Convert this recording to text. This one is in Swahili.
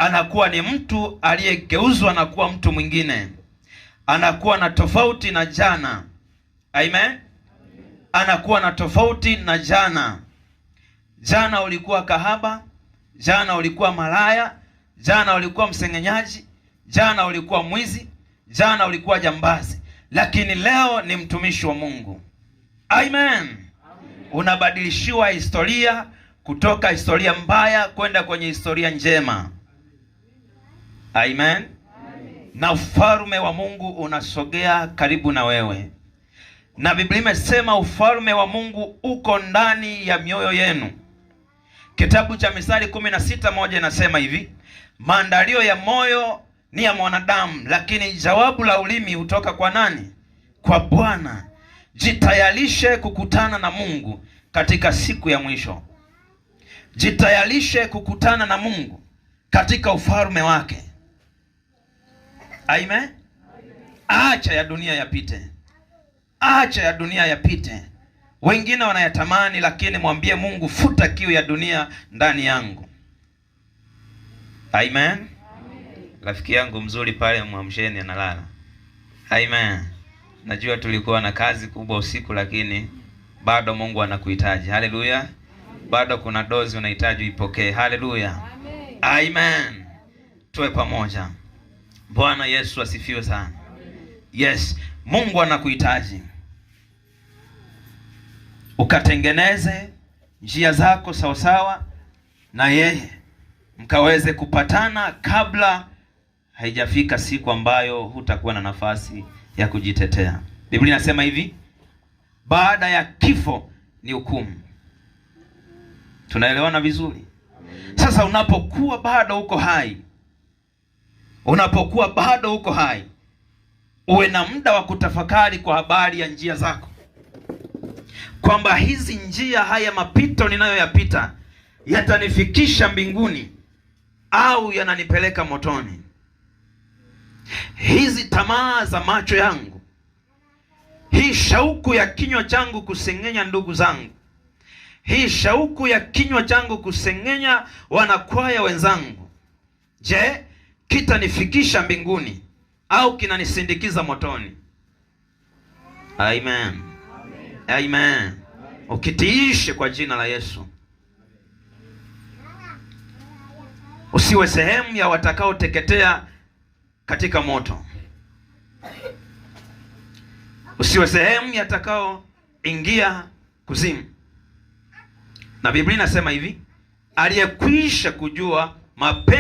anakuwa ni mtu aliyegeuzwa na kuwa mtu mwingine, anakuwa na tofauti na jana. Amen. Anakuwa na tofauti na jana. Jana ulikuwa kahaba, jana ulikuwa malaya, jana ulikuwa msengenyaji, jana ulikuwa mwizi, jana ulikuwa jambazi, lakini leo ni mtumishi wa Mungu. Amen. Unabadilishiwa historia kutoka historia mbaya kwenda kwenye historia njema. Amen. Na ufalme wa Mungu unasogea karibu na wewe. Na Biblia imesema ufalme wa Mungu uko ndani ya mioyo yenu. Kitabu cha Mithali 16:1 inasema hivi: maandalio ya moyo ni ya mwanadamu, lakini jawabu la ulimi hutoka kwa nani? Kwa Bwana. Jitayarishe kukutana na Mungu katika siku ya mwisho. Jitayarishe kukutana na Mungu katika ufalme wake. Amen. Acha ya dunia yapite. Acha ya dunia yapite. Wengine wanayatamani, lakini mwambie Mungu, futa kiu ya dunia ndani yangu. Amen. Rafiki yangu mzuri pale mwamsheni analala. Amen. Najua tulikuwa na kazi kubwa usiku, lakini bado Mungu anakuhitaji. Haleluya. Bado kuna dozi unahitaji ipokee. Haleluya. Amen. Tuwe pamoja. Bwana Yesu asifiwe sana. Yes, Mungu anakuhitaji. Ukatengeneze njia zako sawasawa na yeye, mkaweze kupatana kabla haijafika siku ambayo hutakuwa na nafasi ya kujitetea. Biblia inasema hivi: baada ya kifo ni hukumu. Tunaelewana vizuri? Sasa unapokuwa bado uko hai, uwe na muda wa kutafakari kwa habari ya njia zako, kwamba hizi njia, haya mapito ninayoyapita yatanifikisha mbinguni au yananipeleka motoni. Hizi tamaa za macho yangu, hii shauku ya kinywa changu kusengenya ndugu zangu, hii shauku ya kinywa changu kusengenya wanakwaya wenzangu, je, kitanifikisha mbinguni au kinanisindikiza motoni? Amen. Amen. Ukitiishe kwa jina la Yesu. Usiwe sehemu ya watakaoteketea katika moto. Usiwe sehemu ya watakao ingia kuzimu. Na Biblia inasema hivi: aliyekwisha kujua mapenzi